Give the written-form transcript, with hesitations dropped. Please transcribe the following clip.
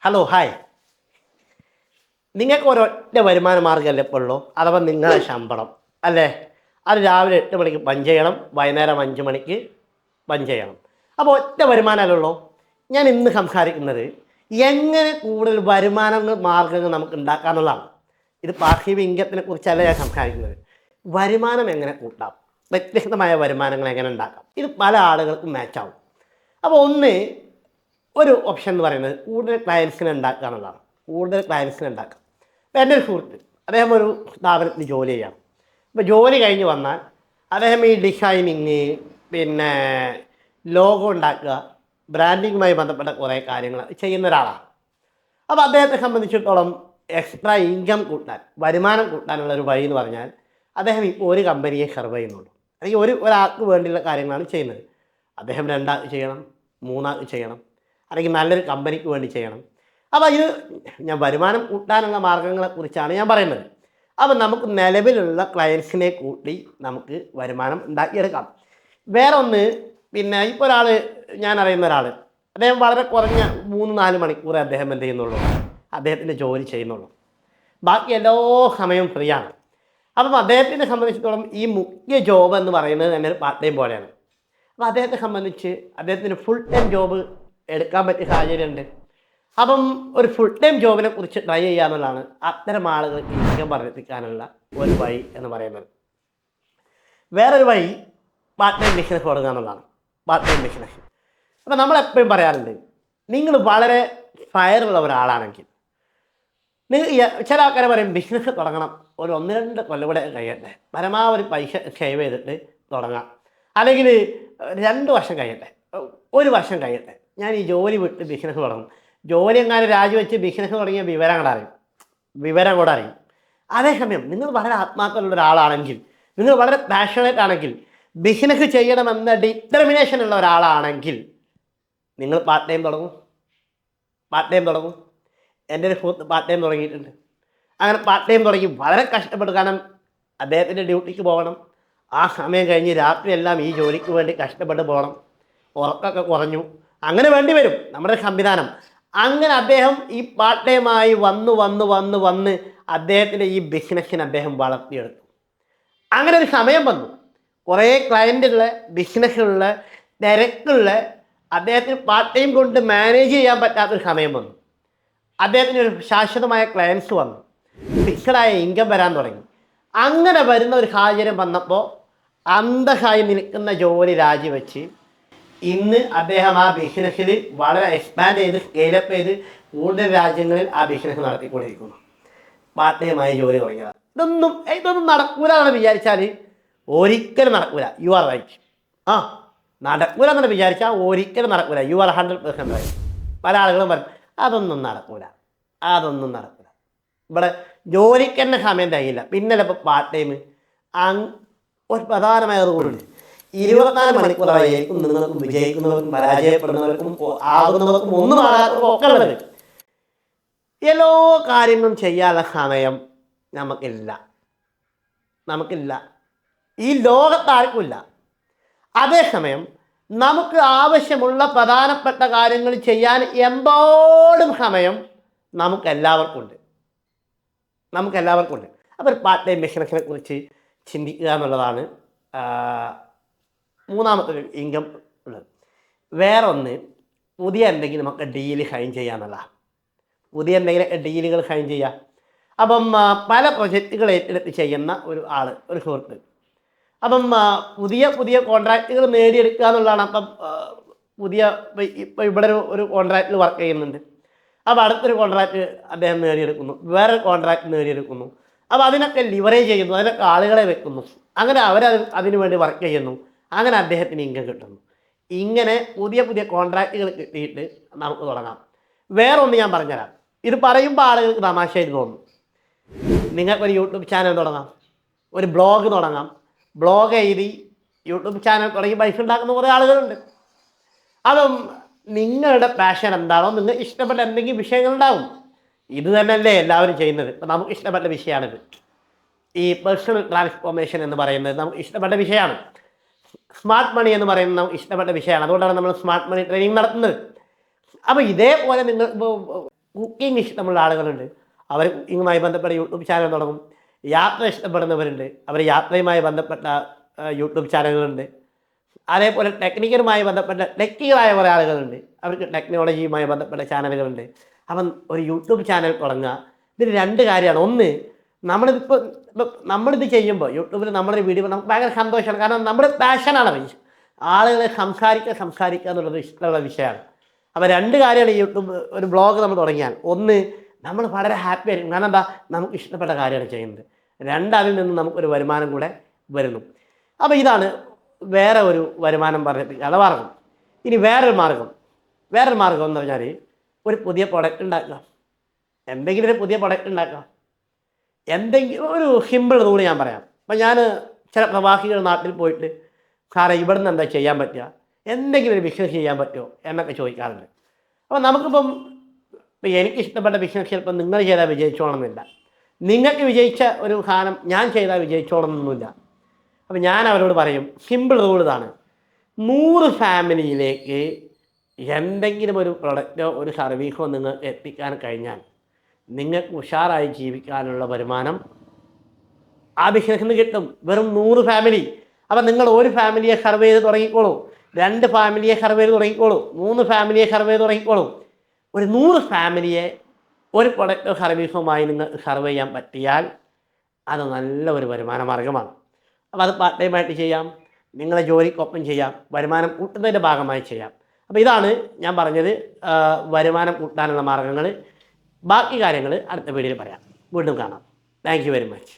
Hello hi. നിങ്ങൾക്ക് ഒരൊറ്റ വരുമാന മാർഗ്ഗമല്ലേ ഇപ്പോൾ ഉള്ളൂ, അഥവാ നിങ്ങളുടെ ശമ്പളം അല്ലേ? അത് രാവിലെ 8 മണിക്ക് പഞ്ച് ചെയ്യണം, വൈകുന്നേരം 5 മണിക്ക് പഞ്ച് ചെയ്യണം. അപ്പോൾ ഒറ്റ വരുമാനമല്ലേ ഉള്ളൂ. ഞാൻ ഇന്ന് സംസാരിക്കുന്നത് എങ്ങനെ കൂടുതൽ മാർഗ്ഗങ്ങൾ നമുക്ക് ഉണ്ടാക്കാമെന്നുള്ളതാണ്. ഇത് പാർശ്വ ഇൻകത്തിനെ കുറിച്ചല്ല ഞാൻ സംസാരിക്കുന്നത്. വരുമാനം എങ്ങനെ കൂട്ടാം, വ്യത്യസ്തമായ വരുമാനങ്ങൾ എങ്ങനെ ഉണ്ടാക്കാം, ഇത് പല ആളുകൾക്കും മാച്ചാവും. അപ്പോൾ ഒരു ഓപ്ഷൻ എന്ന് പറയുന്നത് കൂടുതൽ ക്ലയൻസിനെ ഉണ്ടാക്കുക എന്നുള്ളതാണ്. കൂടുതൽ ക്ലയൻസിനെ ഉണ്ടാക്കുക. അപ്പോൾ എൻ്റെ ഒരു സുഹൃത്ത്, അദ്ദേഹം ഒരു സ്ഥാപനത്തിൽ ജോലി ചെയ്യണം. അപ്പോൾ ജോലി കഴിഞ്ഞ് വന്നാൽ അദ്ദേഹം ഈ ഡിസൈനിങ്, പിന്നെ ലോഗോ ഉണ്ടാക്കുക, ബ്രാൻഡിങ്ങുമായി ബന്ധപ്പെട്ട കുറേ കാര്യങ്ങൾ ചെയ്യുന്ന ഒരാളാണ്. അപ്പോൾ അദ്ദേഹത്തെ സംബന്ധിച്ചിടത്തോളം എക്സ്ട്രാ ഇൻകം കൂട്ടാൻ, വരുമാനം കൂട്ടാനുള്ള ഒരു വഴി എന്ന് പറഞ്ഞാൽ അദ്ദേഹം ഇപ്പോൾ ഒരു കമ്പനിയെ സെർവ് ചെയ്യുന്നുള്ളൂ, അല്ലെങ്കിൽ ഒരാൾക്ക് വേണ്ടിയുള്ള കാര്യങ്ങളാണ് ചെയ്യുന്നത്. അദ്ദേഹം 2 ആൾക്ക് ചെയ്യണം, 3 ആൾക്ക് ചെയ്യണം, അല്ലെങ്കിൽ നല്ലൊരു കമ്പനിക്ക് വേണ്ടി ചെയ്യണം. അപ്പോൾ ഇത് ഞാൻ വരുമാനം കൂട്ടാനുള്ള മാർഗ്ഗങ്ങളെക്കുറിച്ചാണ് ഞാൻ പറയുന്നത്. അപ്പോൾ നമുക്ക് നിലവിലുള്ള ക്ലയൻസിനെ കൂട്ടി നമുക്ക് വരുമാനം ഉണ്ടാക്കിയെടുക്കാം. വേറെ ഒന്ന്, പിന്നെ ഇപ്പോൾ ഞാൻ അറിയുന്ന ഒരാൾ, അദ്ദേഹം വളരെ കുറഞ്ഞ 3-4 മണിക്കൂറേ അദ്ദേഹം എന്ത് ചെയ്യുന്നുള്ളൂ, അദ്ദേഹത്തിൻ്റെ ജോലി ചെയ്യുന്നുള്ളൂ. ബാക്കി എല്ലാ സമയവും ഫ്രീ ആണ്. അപ്പം അദ്ദേഹത്തിനെ സംബന്ധിച്ചിടത്തോളം ഈ മുഖ്യ ജോബ് എന്ന് പറയുന്നത് തന്നെ ഒരു പാർട്ട് ടൈം പോലെയാണ്. അപ്പോൾ അദ്ദേഹത്തെ സംബന്ധിച്ച് അദ്ദേഹത്തിന് ഫുൾ ടൈം ജോബ് എടുക്കാൻ പറ്റിയ സാഹചര്യമുണ്ട്. അപ്പം ഒരു ഫുൾ ടൈം ജോബിനെ കുറിച്ച് ട്രൈ ചെയ്യുക എന്നുള്ളതാണ് അത്തരം ആളുകൾക്ക് ഇൻകം വർദ്ധിപ്പിക്കാനുള്ള ഒരു വഴി എന്ന് പറയുന്നത്. വേറൊരു വഴി പാർട്ട് ടൈം ബിസിനസ് തുടങ്ങുക എന്നുള്ളതാണ്. പാർട്ട് ടൈം ബിസിനസ് അപ്പോൾ നമ്മളെപ്പോഴും പറയാറുണ്ട്, നിങ്ങൾ വളരെ ഫയറുള്ള ഒരാളാണെങ്കിൽ ചില ആൾക്കാരെ പറയും ബിസിനസ് തുടങ്ങണം, ഒരു 1-2 കൊല്ലം കൂടെ കഴിയട്ടെ, പരമാവധി പൈസ സേവ് ചെയ്തിട്ട് തുടങ്ങാം, അല്ലെങ്കിൽ 2 വർഷം കഴിയട്ടെ, 1 വർഷം കഴിയട്ടെ, ഞാൻ ഈ ജോലി വിട്ട് ബിസിനസ് തുടങ്ങും. ജോലി എങ്ങാനും രാജിവെച്ച് ബിസിനസ് തുടങ്ങിയ വിവരം കൂടെ അറിയും. അതേസമയം നിങ്ങൾ വളരെ ആത്മാർത്ഥമുള്ള ഒരാളാണെങ്കിൽ, നിങ്ങൾ വളരെ പാഷനേറ്റ് ആണെങ്കിൽ, ബിസിനസ് ചെയ്യണമെന്ന ഡിറ്റർമിനേഷൻ ഉള്ള ഒരാളാണെങ്കിൽ നിങ്ങൾ പാർട്ട് ടൈം തുടങ്ങും. എൻ്റെ ഒരു സുഹൃത്ത് പാർട്ട് ടൈം തുടങ്ങിയിട്ടുണ്ട്. അങ്ങനെ പാർട്ട് ടൈം തുടങ്ങി വളരെ കഷ്ടപ്പെട്ടു. കാരണം അദ്ദേഹത്തിൻ്റെ ഡ്യൂട്ടിക്ക് പോകണം, ആ സമയം കഴിഞ്ഞ് രാത്രിയെല്ലാം ഈ ജോലിക്ക് വേണ്ടി കഷ്ടപ്പെട്ട് പോകണം, ഉറക്കമൊക്കെ കുറഞ്ഞു, അങ്ങനെ വേണ്ടി വരും നമ്മുടെ സംവിധാനം. അങ്ങനെ അദ്ദേഹം ഈ പാർട്ട് ടൈമായി വന്ന് അദ്ദേഹത്തിൻ്റെ ഈ ബിസിനസ്സിനെ അദ്ദേഹം വളർത്തിയെടുത്തു. അങ്ങനെ ഒരു സമയം വന്നു, കുറേ ക്ലയൻറ്റുള്ള, ബിസിനസ്സുള്ള, തിരക്കുള്ള, അദ്ദേഹത്തിന് പാർട്ട് ടൈം കൊണ്ട് മാനേജ് ചെയ്യാൻ പറ്റാത്തൊരു സമയം വന്നു. അദ്ദേഹത്തിന് ഒരു ശാശ്വതമായ ക്ലയൻസ് വന്നു, ഫിക്സഡായ ഇൻകം വരാൻ തുടങ്ങി. അങ്ങനെ വരുന്ന ഒരു സാഹചര്യം വന്നപ്പോൾ അന്തസ്സായി നിൽക്കുന്ന ജോലി രാജിവെച്ച് ഇന്ന് അദ്ദേഹം ആ ബിസിനസ്സിൽ വളരെ എക്സ്പാൻഡ് ചെയ്ത് സ്കെയിലപ്പ് ചെയ്ത് കൂടുതൽ രാജ്യങ്ങളിൽ ആ ബിസിനസ് നടത്തിക്കൊണ്ടിരിക്കുന്നു. പാർട്ട് ടൈമായി ജോലി തുടങ്ങിയതാണ്. ഇതൊന്നും നടക്കൂല എന്ന് വിചാരിച്ചാൽ ഒരിക്കലും നടക്കൂല. You are right. നടക്കൂല എന്ന് വിചാരിച്ചാൽ ഒരിക്കലും നടക്കൂല. You are 100% right. പല ആളുകളും പറയും അതൊന്നും നടക്കൂല. ഇവിടെ ജോലിക്ക് തന്നെ സമയം തികയില്ല, പിന്നല്ല ഇപ്പോൾ പാർട്ട് ടൈം. ഒരു പ്രധാനമായ റൂളുണ്ട്, 24 മണിക്കൂറായിരിക്കും നിങ്ങൾക്കും വിജയിക്കുന്നവർക്കും പരാജയപ്പെടുന്നവർക്കും ആകുന്നവർക്കും ഒന്നും ആകാത്തവർക്കും ഒക്കെ ഉള്ളത്. എല്ലാ കാര്യങ്ങളും ചെയ്യാനുള്ള സമയം നമുക്കില്ല, ഈ ലോകത്താർക്കുമില്ല. അതേസമയം നമുക്ക് ആവശ്യമുള്ള പ്രധാനപ്പെട്ട കാര്യങ്ങൾ ചെയ്യാൻ എമ്പാടും സമയം നമുക്കെല്ലാവർക്കും ഉണ്ട്. അപ്പോൾ ഒരു പാർട്ട് ടൈം ബിസിനസ്സിനെ കുറിച്ച് ചിന്തിക്കുക എന്നുള്ളതാണ് മൂന്നാമത്തെ ഒരു ഇൻകം ഉള്ളത്. വേറെ ഒന്ന്, പുതിയ എന്തെങ്കിലും നമുക്ക് ഡീല് സൈൻ ചെയ്യാന്നുള്ളതാണ്. പുതിയ എന്തെങ്കിലും ഡീലുകൾ സൈൻ ചെയ്യുക. അപ്പം പല പ്രൊജക്റ്റുകൾ ഏറ്റെടുത്ത് ചെയ്യുന്ന ഒരു സുഹൃത്ത്, അപ്പം പുതിയ കോൺട്രാക്റ്റുകൾ നേടിയെടുക്കുക എന്നുള്ളതാണ്. അപ്പം ഇപ്പോൾ ഇവിടെ ഒരു കോൺട്രാക്റ്റിൽ വർക്ക് ചെയ്യുന്നുണ്ട്. അപ്പോൾ അടുത്തൊരു കോൺട്രാക്റ്റ് അദ്ദേഹം നേടിയെടുക്കുന്നു, വേറൊരു കോൺട്രാക്റ്റ് നേടിയെടുക്കുന്നു. അപ്പോൾ അതിനൊക്കെ ലിവറേജ് ചെയ്യുന്നു, അതിനൊക്കെ ആളുകളെ വെക്കുന്നു, അങ്ങനെ അതിനു വേണ്ടി വർക്ക് ചെയ്യുന്നു. അങ്ങനെ അദ്ദേഹത്തിന് ഇൻകം കിട്ടുന്നു. ഇങ്ങനെ പുതിയ കോൺട്രാക്റ്റുകൾ കിട്ടിയിട്ട് നമുക്ക് തുടങ്ങാം. വേറൊന്ന് ഞാൻ പറഞ്ഞുതരാം. ഇത് പറയുമ്പോൾ ആളുകൾക്ക് തമാശയായി തോന്നും. നിങ്ങൾക്കൊരു യൂട്യൂബ് ചാനൽ തുടങ്ങാം, ഒരു ബ്ലോഗ് തുടങ്ങാം. ബ്ലോഗ് എഴുതി യൂട്യൂബ് ചാനൽ തുടങ്ങി പൈസ ഉണ്ടാക്കുന്ന കുറേ ആളുകളുണ്ട്. അപ്പം നിങ്ങളുടെ പാഷൻ എന്താണോ, നിങ്ങൾ ഇഷ്ടപ്പെട്ട എന്തെങ്കിലും വിഷയങ്ങളുണ്ടാവും. ഇത് തന്നെയല്ലേ എല്ലാവരും ചെയ്യുന്നത്. ഇപ്പം നമുക്ക് ഇഷ്ടപ്പെട്ട വിഷയമാണിത്. ഈ പേഴ്സണൽ ട്രാൻസ്ഫോർമേഷൻ എന്ന് പറയുന്നത് നമുക്ക് ഇഷ്ടപ്പെട്ട വിഷയമാണ്. സ്മാർട്ട് മണി എന്ന് പറയുന്നത് നമുക്ക് ഇഷ്ടപ്പെട്ട വിഷയമാണ്. അതുകൊണ്ടാണ് നമ്മൾ സ്മാർട്ട് മണി ട്രെയിനിങ് നടത്തുന്നത്. അപ്പോൾ ഇതേപോലെ നിങ്ങൾ കുക്കിംഗ് ഇഷ്ടമുള്ള ആളുകളുണ്ട്, അവർ കുക്കിങ്ങുമായി ബന്ധപ്പെട്ട യൂട്യൂബ് ചാനൽ തുടങ്ങും. യാത്ര ഇഷ്ടപ്പെടുന്നവരുണ്ട്, അവർ യാത്രയുമായി ബന്ധപ്പെട്ട യൂട്യൂബ് ചാനലുകളുണ്ട്. അതേപോലെ ടെക്നിക്കലുമായി ബന്ധപ്പെട്ട ടെക്നിക്കലായ കുറേ ആളുകളുണ്ട്, അവർക്ക് ടെക്നോളജിയുമായി ബന്ധപ്പെട്ട ചാനലുകളുണ്ട്. അപ്പം ഒരു യൂട്യൂബ് ചാനൽ തുടങ്ങുക. ഇതിൽ രണ്ട് കാര്യമാണ്. ഒന്ന്, നമ്മളിത് ചെയ്യുമ്പോൾ യൂട്യൂബിൽ നമ്മളൊരു വീഡിയോ നമുക്ക് ഭയങ്കര സന്തോഷമാണ്. കാരണം നമ്മുടെ പാഷനാണ് ആളുകളെ സംസാരിക്കുക എന്നുള്ളത് ഇഷ്ടമുള്ള വിഷയമാണ്. അപ്പോൾ രണ്ട് കാര്യമാണ് ഈ യൂട്യൂബ് ഒരു ബ്ലോഗ് നമ്മൾ തുടങ്ങിയാൽ. ഒന്ന്, നമ്മൾ വളരെ ഹാപ്പി ആയിരിക്കും. കാരണം എന്താ, നമുക്ക് ഇഷ്ടപ്പെട്ട കാര്യമാണ് ചെയ്യുന്നത്. രണ്ട്, അതിൽ നിന്ന് നമുക്കൊരു വരുമാനം കൂടെ വരുന്നു. അപ്പോൾ ഇതാണ് വേറെ ഒരു വരുമാനം പറഞ്ഞിട്ടുള്ള മാർഗം. ഇനി വേറൊരു മാർഗം എന്ന് പറഞ്ഞാൽ ഒരു പുതിയ പ്രൊഡക്റ്റ് ഉണ്ടാക്കുക. എന്തെങ്കിലും ഒരു പുതിയ പ്രൊഡക്റ്റ് ഉണ്ടാക്കുക. എന്തെങ്കിലും ഒരു സിമ്പിൾ റൂൾ ഞാൻ പറയാം. അപ്പം ഞാൻ ചില പ്രവാസികൾ നാട്ടിൽ പോയിട്ട് സാറേ ഇവിടുന്ന് എന്താ ചെയ്യാൻ പറ്റുക, എന്തെങ്കിലും ഒരു ബിസിനസ് ചെയ്യാൻ പറ്റുമോ എന്നൊക്കെ ചോദിക്കാറുണ്ട്. അപ്പോൾ നമുക്കിപ്പം എനിക്ക് ഇഷ്ടപ്പെട്ട ബിസിനസ് ചിലപ്പോൾ നിങ്ങൾ ചെയ്താൽ വിജയിച്ചോണമെന്നില്ല, നിങ്ങൾക്ക് വിജയിച്ച ഒരു സാധനം ഞാൻ ചെയ്താൽ വിജയിച്ചോണമെന്നൊന്നുമില്ല. അപ്പോൾ ഞാൻ അവരോട് പറയും, സിമ്പിൾ റൂൾ ഇതാണ്: 100 ഫാമിലിയിലേക്ക് എന്തെങ്കിലും ഒരു പ്രൊഡക്റ്റോ ഒരു സർവീസോ നിങ്ങൾ എത്തിക്കാൻ കഴിഞ്ഞാൽ നിങ്ങൾക്ക് ഉഷാറായി ജീവിക്കാനുള്ള വരുമാനം ആ ബിസിനസ്സിൽ നിന്ന് കിട്ടും. വെറും 100 ഫാമിലി. അപ്പം നിങ്ങൾ ഒരു ഫാമിലിയെ സർവേ ചെയ്ത് തുടങ്ങിക്കോളൂ, 2 ഫാമിലിയെ സർവേ ചെയ്ത് തുടങ്ങിക്കോളൂ, 3 ഫാമിലിയെ സർവേ ചെയ്ത് തുടങ്ങിക്കോളൂ. ഒരു 100 ഫാമിലിയെ ഒരു പ്രൊഡക്റ്റോ സർവീസുമായി നിങ്ങൾ സർവേ ചെയ്യാൻ പറ്റിയാൽ അത് നല്ല ഒരു വരുമാന മാർഗ്ഗമാണ്. അപ്പോൾ അത് പാർട്ട് ടൈമായിട്ട് ചെയ്യാം, നിങ്ങളെ ജോലിക്കൊപ്പം ചെയ്യാം, വരുമാനം കൂട്ടുന്നതിൻ്റെ ഭാഗമായി ചെയ്യാം. അപ്പോൾ ഇതാണ് ഞാൻ പറഞ്ഞത്, വരുമാനം കൂട്ടാനുള്ള മാർഗ്ഗങ്ങൾ. ബാക്കി കാര്യങ്ങൾ അടുത്ത വീഡിയോയിൽ പറയാം. വീണ്ടും കാണാം. Thank you very much.